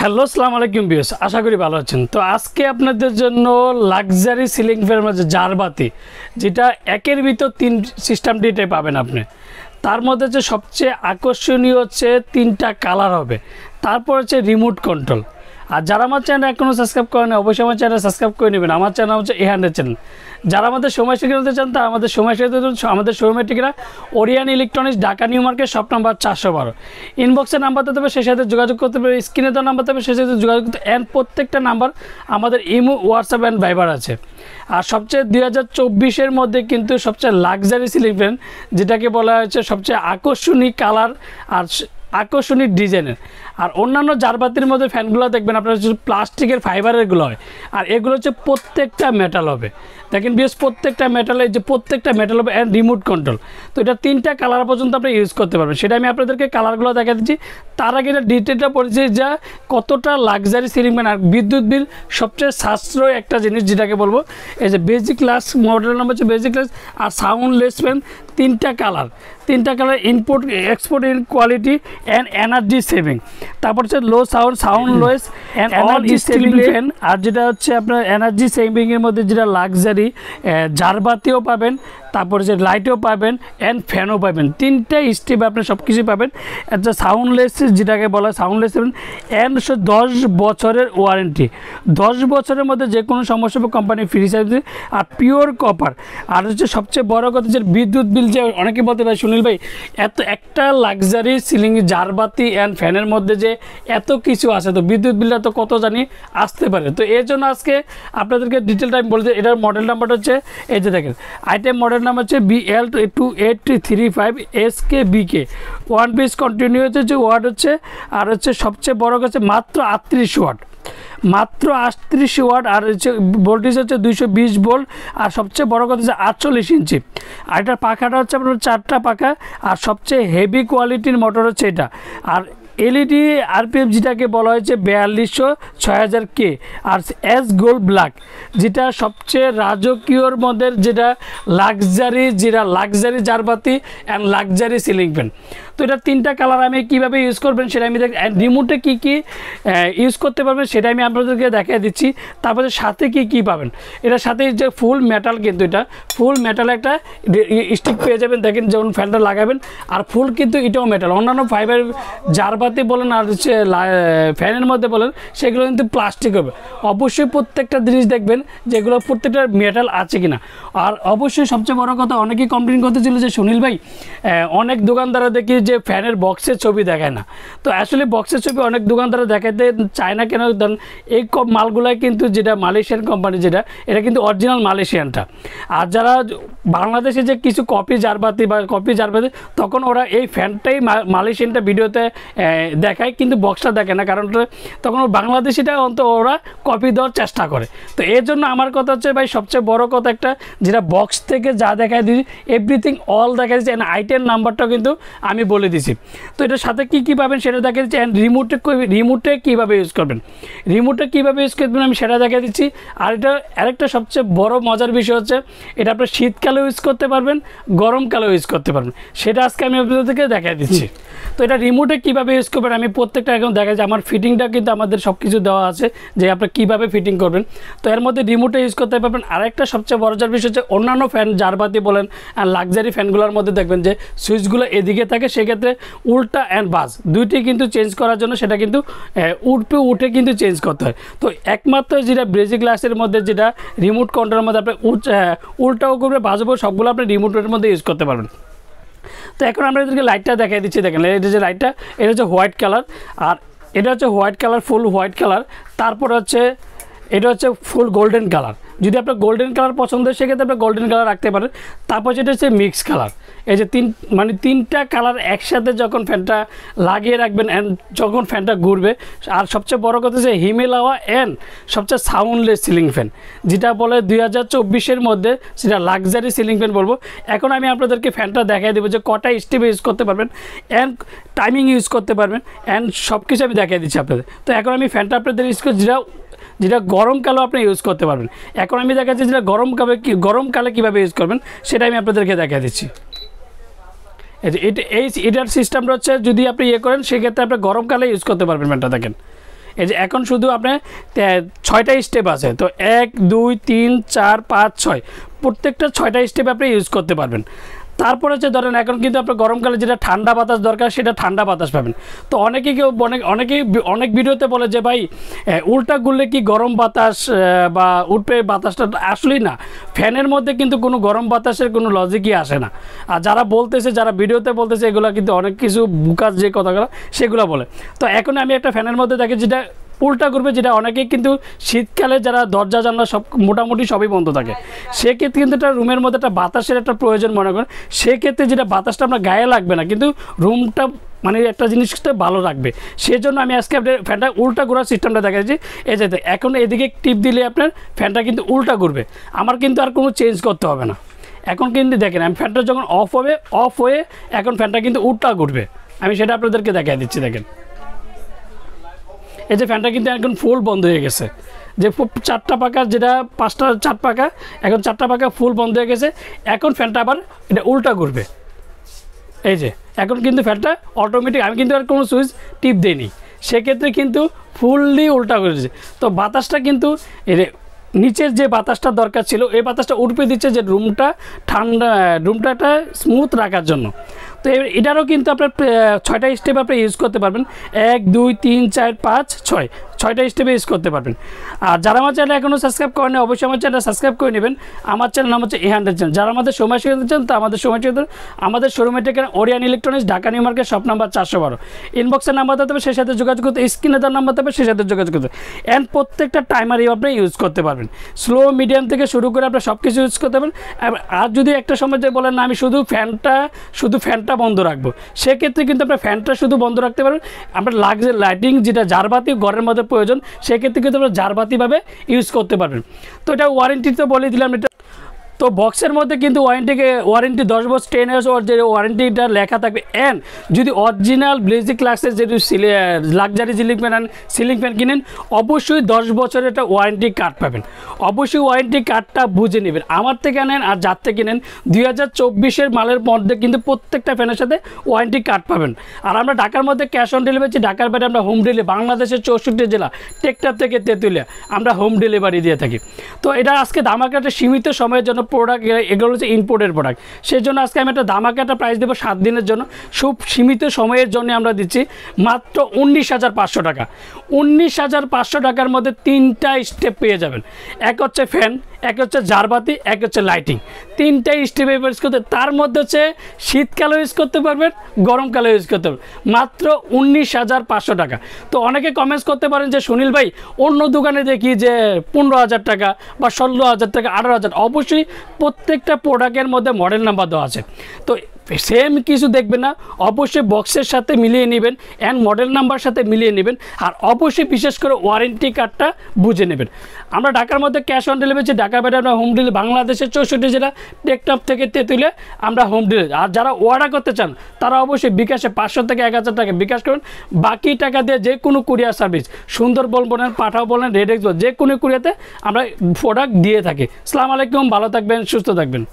Hello আসসালামু আলাইকুম viewers, আশা করি ভালো আছেন। তো আজকে আপনাদের জন্য লাক্সারি সিলিং ফ্যানের মধ্যে জারবাতি, যেটা একের ভিতর তিন সিস্টেমটিতে পাবেন আপনি। তার মধ্যে যে সবচেয়ে আকর্ষণীয় হচ্ছে তিনটা কালার হবে, তারপর হচ্ছে রিমোট কন্ট্রোল। আর যারা আমার চ্যানেল এখনও সাবস্ক্রাইব করেন অবশ্যই আমার চ্যানেল সাবস্ক্রাইব করে নেবেন। আমার চ্যানেল হচ্ছে এ100 চ্যানেল। যারা আমাদের সময় শিখাতে চান তা আমাদের সময় শিখাতে আমাদের শোরুমের ঠিকানা Orient Electronics, Dhaka New Market, shop number 412। ইনবক্সের নাম্বার দিতে হবে, সেই সাথে যোগাযোগ করতে পারবে। স্ক্রিনে দেওয়া নাম্বার দেবে, সেই সাথে যোগাযোগ করতে। অ্যান্ড প্রত্যেকটা নাম্বার আমাদের ইমো, হোয়াটসঅ্যাপ অ্যান্ড ভাইবার আছে। আর সবচেয়ে 2024-এর মধ্যে কিন্তু সবচেয়ে লাক্সারি সিলিং ফ্যান, যেটাকে বলা হয়েছে সবচেয়ে আকর্ষণীয় কালার আর আকর্ষণীয় ডিজাইনের। আর অন্যান্য জারবাতির মধ্যে ফ্যানগুলো দেখবেন আপনার হচ্ছে প্লাস্টিকের ফাইবারেরগুলো হয়, আর এগুলো হচ্ছে প্রত্যেকটা মেটাল হবে। দেখেন বিশেষ প্রত্যেকটা মেটালে, যে প্রত্যেকটা মেটাল হবে অ্যান্ড রিমোট কন্ট্রোল। তো এটা তিনটা কালার পর্যন্ত আপনি ইউজ করতে পারবেন। সেটা আমি আপনাদেরকে কালারগুলো দেখা দিচ্ছি। তার আগে এটা ডিটেলটা পড়েছি যা কতটা লাক্সারি সিলিং ফ্যান আর বিদ্যুৎ বিল সবচেয়ে সাশ্রয় একটা জিনিস, যেটাকে বলবো এই যে বেসিক ক্লাস, মডেল নাম্বার হচ্ছে বেসিক ক্লাস। আর সাউন্ডলেস ফ্যান তিনটা colour input export in quality and energy saving. তারপর হচ্ছে low soundless and energy saving fan. আর যেটা হচ্ছে আপনার এনার্জি সেভিংয়ের মধ্যে যেটা লাক্সারি জারবাতিও পাবেন, তারপরে যে লাইটও পাবেন অ্যান্ড ফ্যানও পাবেন। তিনটা স্টেপ আপনি সব কিছু পাবেন। একটা সাউন্ডলেস, যেটাকে বলা সাউন্ডলেস অ্যান্ড 10 বছরের ওয়ারেন্টি। 10 বছরের মধ্যে যে কোনো সমস্যা কোম্পানি ফ্রি সার্ভিস। আর পিওর কপার। আর হচ্ছে সবচেয়ে বড় কথা যে বিদ্যুৎ বিল, যে অনেকে বলতে পারে সুনীল ভাই এত একটা লাক্সারি সিলিং জারবাতি অ্যান্ড ফ্যানের মধ্যে যে এত কিছু আছে, তো বিদ্যুৎ বিলটা তো কত জানি আসতে পারে। তো এর জন্য আজকে আপনাদেরকে ডিটেলটা আমি বলতে, এটার মডেল নাম্বারটা হচ্ছে এই যে দেখেন, আইটেম মডেল নাম হচ্ছে BL2835SKBK। ওয়ান পিস কন্টিনিউ হচ্ছে ওয়াট হচ্ছে, আর হচ্ছে সবচেয়ে বড় কাছে মাত্র 38 ওয়াট, মাত্র 38 ওয়াট। আর হচ্ছে ভোল্টেজ হচ্ছে 220 ভোল্ট। আর সবচেয়ে বড় কথা হচ্ছে 48 ইঞ্চি। আর এটার পাখাটা হচ্ছে আপনার 4টা পাখা। আর সবচেয়ে হেভি কোয়ালিটির মোটর হচ্ছে এটা। আর এলইডি আরপিএম, যেটাকে বলা হয়েছে 4200 6000K। আর এস গোল্ড ব্ল্যাক, যেটা সবচেয়ে রাজকীয়র মধ্যে যেটা লাক্সারি জারবাতি অ্যান্ড লাক্সারি সিলিং ফ্যান। তো এটা তিনটা কালার আমি কীভাবে ইউজ করবেন সেটা আমি রিমোটে কী কী ইউজ করতে পারবেন সেটা আমি আপনাদেরকে দেখিয়ে দিচ্ছি। তারপরে সাথে কী পাবেন, এটার সাথে যে ফুল মেটাল, কিন্তু এটা ফুল মেটাল একটা স্টিক পেয়ে যাবেন। দেখেন যখন ফ্যানটা লাগাবেন, আর ফুল কিন্তু এটাও মেটাল। অন্যান্য ফাইবার জারবাতি বলেন আর হচ্ছে ফ্যানের মধ্যে বলেন, সেগুলো কিন্তু প্লাস্টিক হবে। অবশ্যই প্রত্যেকটা জিনিস দেখবেন যেগুলো প্রত্যেকটা মেটাল আছে কিনা। আর অবশ্যই সবচেয়ে বড় কথা, অনেকেই কমপ্লেন করতেছিল যে সুনীল ভাই অনেক দোকানদারা দেখি যে ফ্যানের বক্সের ছবি দেখায় না। তো আসলে বক্সের ছবি অনেক দোকানদারা দেখাতে চায় না কেন, এই মালগুলাই কিন্তু যেটা মালয়েশিয়ান কোম্পানি, যেটা এটা কিন্তু অরিজিনাল মালয়েশিয়ানটা। আর যারা বাংলাদেশে যে কিছু কপি জারবাতি তখন ওরা এই ফ্যানটাই মালয়েশিয়ানটা ভিডিওতে দেখায়, কিন্তু বক্সটা দেখে না, কারণ তখন বাংলাদেশিটা অন্তত ওরা কপি দেওয়ার চেষ্টা করে। তো এর জন্য আমার কথা হচ্ছে ভাই, সবচেয়ে বড় কথা একটা, যেটা বক্স থেকে যা দেখায় দিচ্ছি এভরিথিং অল দেখা দিচ্ছি। অ্যান্ড আইটেম নাম্বারটাও কিন্তু আমি বলে দিছি। তো এটার সাথে কী পাবেন সেটা দেখা দিচ্ছি। অ্যান্ড রিমোটে কীভাবে ইউজ করবেন আমি সেটা দেখা দিচ্ছি। আর এটা আরেকটা সবচেয়ে বড় মজার বিষয় হচ্ছে, এটা আপনার শীতকালেও ইউজ করতে পারবেন, গরমকালেও ইউজ করতে পারবেন। সেটা আজকে আমি আপনাদেরকে দেখা দিচ্ছি। তো এটা রিমোটে কীভাবে ইউজ করবেন আমি প্রত্যেকটা এখন দেখা যায়। আমার ফিটিংটা কিন্তু আমাদের সব কিছু দেওয়া আছে যে আপনার কীভাবে ফিটিং করবেন। তো এর মধ্যে রিমোটে ইউজ করতে পারবেন। আরেকটা সবচেয়ে বড় বিষয় হচ্ছে, অন্যান্য ফ্যান জারবাতি বলেন আর লাক্সারি ফ্যানগুলোর মধ্যে দেখবেন যে সুইচগুলো এদিকে থাকে, সেক্ষেত্রে উল্টা অ্যান্ড বাস দুইটি কিন্তু চেঞ্জ করার জন্য সেটা কিন্তু উঠে কিন্তু চেঞ্জ করতে হয়। তো একমাত্র যেটা বেসিক গ্লাসের মধ্যে যেটা রিমোট কন্ট্রোলের মধ্যে আপনি উল্টাও করবে, বাজবো, সবগুলো আপনি রিমোটের মধ্যে ইউজ করতে পারবেন। তো এখন আমরা এদেরকে লাইটটা দেখাই দিচ্ছি। দেখেন এটা যে লাইটটা, এটা হচ্ছে হোয়াইট কালার। আর এটা হচ্ছে হোয়াইট কালার, ফুল হোয়াইট কালার। তারপর হচ্ছে এটা হচ্ছে ফুল গোল্ডেন কালার। যদি আপনার গোল্ডেন কালার পছন্দ হয় সেক্ষেত্রে আপনি গোল্ডেন কালার রাখতে পারেন। তারপর যেটা হচ্ছে মিক্স কালার। এই যে তিনটা কালার একসাথে যখন ফ্যানটা লাগিয়ে রাখবেন অ্যান্ড যখন ফ্যানটা ঘুরবে। আর সবচেয়ে বড় কথা হচ্ছে হিমেলাওয়া অ্যান্ড সবচেয়ে সাউন্ডলেস সিলিং ফ্যান, যেটা বলে 2024-এর মধ্যে সেটা লাক্সারি সিলিং ফ্যান বলবো। এখন আমি আপনাদেরকে ফ্যানটা দেখাই দেবো যে কটা স্টেপে ইউজ করতে পারবেন অ্যান্ড টাইমিং ইউজ করতে পারবেন অ্যান্ড সব কিছু আমি দেখাই দিচ্ছি আপনাদের। তো এখন আমি ফ্যানটা আপনাদের ইউজ করি, যেটা গরমকালেও আপনি ইউজ করতে পারবেন। এখন আমি দেখাচ্ছি যেটা গরমকালে কীভাবে ইউজ করবেন সেটা আমি আপনাদেরকে দেখিয়ে দিচ্ছি। এটার সিস্টেমটা হচ্ছে, যদি আপনি করেন সেক্ষেত্রে আপনি গরমকালে ইউজ করতে পারবেন ফ্যানটা। দেখেন এই যে এখন শুধু আপনার 6টা স্টেপ আছে, তো 1 2 3 4 5 6 প্রত্যেকটা 6টা স্টেপ আপনি ইউজ করতে পারবেন। তারপরে হচ্ছে ধরেন এখন কিন্তু আপনার গরমকালে যেটা ঠান্ডা বাতাস দরকার সেটা ঠান্ডা বাতাস পাবেন। তো অনেক ভিডিওতে বলে যে ভাই উল্টা গুললে কি গরম বাতাস বা উঠবে, বাতাসটা আসলেই না। ফ্যানের মধ্যে কিন্তু কোনো গরম বাতাসের কোনো লজিকই আসে না। আর যারা বলতেছে, যারা ভিডিওতে বলতেছে, এগুলো কিন্তু অনেক কিছু বুকাস যে কথাগুলো সেগুলো বলে। তো এখন আমি একটা ফ্যানের মধ্যে দেখি যেটা উল্টা করবে, যেটা অনেকেই কিন্তু শীতকালে যারা দরজা জানলা সব মোটামুটি সবই বন্ধ থাকে, সেক্ষেত্রে কিন্তু একটা রুমের মধ্যে একটা বাতাসের একটা প্রয়োজন মনে করেন, সেক্ষেত্রে যেটা বাতাসটা আপনার গায়ে লাগবে না, কিন্তু রুমটা মানে একটা জিনিসটা ভালো রাখবে। সেই জন্য আমি আজকে আপনার ফ্যানটা উল্টা ঘোরার সিস্টেমটা দেখাচ্ছি। এই যে এখন এদিকে টিপ দিলে আপনার ফ্যানটা কিন্তু উল্টা ঘুরবে, আমার কিন্তু আর কোনো চেঞ্জ করতে হবে না। এখন কিন্তু দেখেন আমি ফ্যানটা যখন অফ হয়ে এখন ফ্যানটা কিন্তু উল্টা ঘুরবে, আমি সেটা আপনাদেরকে দেখাই দিচ্ছি। দেখেন এই যে ফ্যানটা কিন্তু এখন ফুল বন্ধ হয়ে গেছে, যে 4টা পাকা, যেটা 5টা 4 পাকা, এখন 4টা পাকা ফুল বন্ধ হয়ে গেছে। এখন ফ্যানটা আবার এটা উল্টা ঘুরবে। এই যে এখন কিন্তু ফ্যানটা অটোমেটিক, আমি কিন্তু আর কোনো সুইচ টিপ দিইনি, সেক্ষেত্রে কিন্তু ফুললি উল্টা করেছে। তো বাতাসটা কিন্তু নিচের যে বাতাসটা দরকার ছিল এই বাতাসটা উঠবে দিচ্ছে, যে রুমটা ঠান্ডা, রুমটা স্মুথ রাখার জন্য। তো এটারও কিন্তু আপনার 6টা স্টেপ আপনি ইউজ করতে পারবেন। 1 2 3 4 5 6 6টা স্টেপে ইউজ করতে পারবেন। আর যারা আমার চ্যানেল এখনও সাবস্ক্রাইব করেন অবশ্যই আমার চ্যানেলটা সাবস্ক্রাইব করে নেবেন। আমার চ্যানেল নাম হচ্ছে E100 চ্যানেল। যারা আমাদের সময় শিখতে চান তা আমাদের সময় শিখতে, আমাদের শোরুমের ঠিকানা Orient Electronics, Dhaka New Market, shop number 412। ইনবক্সের নাম্বার দিতে হবে, সেই সাথে যোগাযোগ করতে, স্ক্রিনে দেওয়ার নাম্বার দেবে, সেই সাথে যোগাযোগ করতে। অ্যান্ড প্রত্যেকটা টাইমারই আপনি ইউজ করতে পারবেন, স্লো মিডিয়াম থেকে শুরু করে আপনি সব কিছু ইউজ করতে পারবেন। আর যদি একটা সময় যে বলেন না আমি শুধু ফ্যানটা বন্ধ রাখবো, সেক্ষেত্রে কিন্তু আপনার ফ্যানটা শুধু বন্ধ রাখতে পারবেন। আপনার লাইটিং যেটা জারবাতি ঘরের মধ্যে প্রয়োজন, সেক্ষেত্রে কিন্তু আপনার জারবাতিভাবে ইউজ করতে পারবেন। তো এটা ওয়ারেন্টি তো বলে দিলাম। এটা তো বক্সের মধ্যে কিন্তু ওয়ারেন্টি 10 বছর 10 ইয়ার্স ওর যে ওয়ারেন্টিটা লেখা থাকবে। অ্যান্ড যদি অরিজিনাল ব্লেজি ক্লাসের যদি লাক্সারি সিলিং ফ্যান কিনেন অবশ্যই 10 বছরের একটা ওয়ারেন্টি কার্ড পাবেন। অবশ্যই ওয়ারেন্টি কার্ডটা বুঝে নেবেন, আমার থেকে নেন আর যার থেকে নেন। 2024-এর মালের মধ্যে কিন্তু প্রত্যেকটা ফ্যানের সাথে ওয়ারেন্টি কার্ড পাবেন। আর আমরা ঢাকার মধ্যে ক্যাশ অন ডেলিভারি, ঢাকার বাইরে আমরা হোম ডেলিভারি, বাংলাদেশের 64 জেলা টেকটাপ থেকে তেঁতুলিয়া আমরা হোম ডেলিভারি দিয়ে থাকি। তো এটা আজকে ধামাকাটা সীমিত সময়ের জন্য প্রোডাক্ট, এগুলো হচ্ছে ইম্পোর্টের প্রোডাক্ট, সেই জন্য আজকে আমি একটা ধামাকাটা প্রাইস দেবো 7 দিনের জন্য। খুব সীমিত সময়ের জন্য আমরা দিচ্ছি মাত্র 19,500 টাকা। 19,500 টাকার মধ্যে 3টা স্টেপ পেয়ে যাবেন। এক হচ্ছে ফ্যান, এক হচ্ছে জারবাতি, এক হচ্ছে লাইটিং, 3টা স্টেপে ইউজ করতে। তার মধ্যে হচ্ছে শীতকালে ইউজ করতে পারবেন, গরমকালে ইউজ করতে পারবেন, মাত্র 19,500 টাকা। তো অনেকে কমেন্টস করতে পারেন যে সুনীল ভাই অন্য দোকানে দেখি যে 15,000 টাকা বা 16,000 টাকা, 18,000। অবশ্যই প্রত্যেকটা প্রোডাক্টের মধ্যে মডেল নাম্বার দেওয়া আছে, তো সেম কিছু দেখবেন না, অবশ্যই বক্সের সাথে মিলিয়ে নেবেন অ্যান্ড মডেল নাম্বার সাথে মিলিয়ে নেবেন। আর অবশ্যই বিশেষ করে ওয়ারেন্টি কার্ডটা বুঝে নেবেন। আমরা ঢাকার মধ্যে ক্যাশ অন ডেলিভারি, ঢাকার বাইরে আমরা হোম ডেলিভারি, বাংলাদেশের 64 জেলা টেকটাপ থেকে তেঁতুলিয়া আমরা হোম ডেলিভারি। আর যারা অর্ডার করতে চান তারা অবশ্যই বিকাশে 500 থেকে 1,000 টাকা বিকাশ করুন, বাকি টাকা দিয়ে যে কোনো কুরিয়ার সার্ভিস, সুন্দরবন বলেন, পাঠাও বলেন, রেডেক্স বলেন, যে কোনো কুরিয়াতে আমরা প্রোডাক্ট দিয়ে থাকি। আসসালামু আলাইকুম, ভালো থাকবেন, সুস্থ থাকবেন।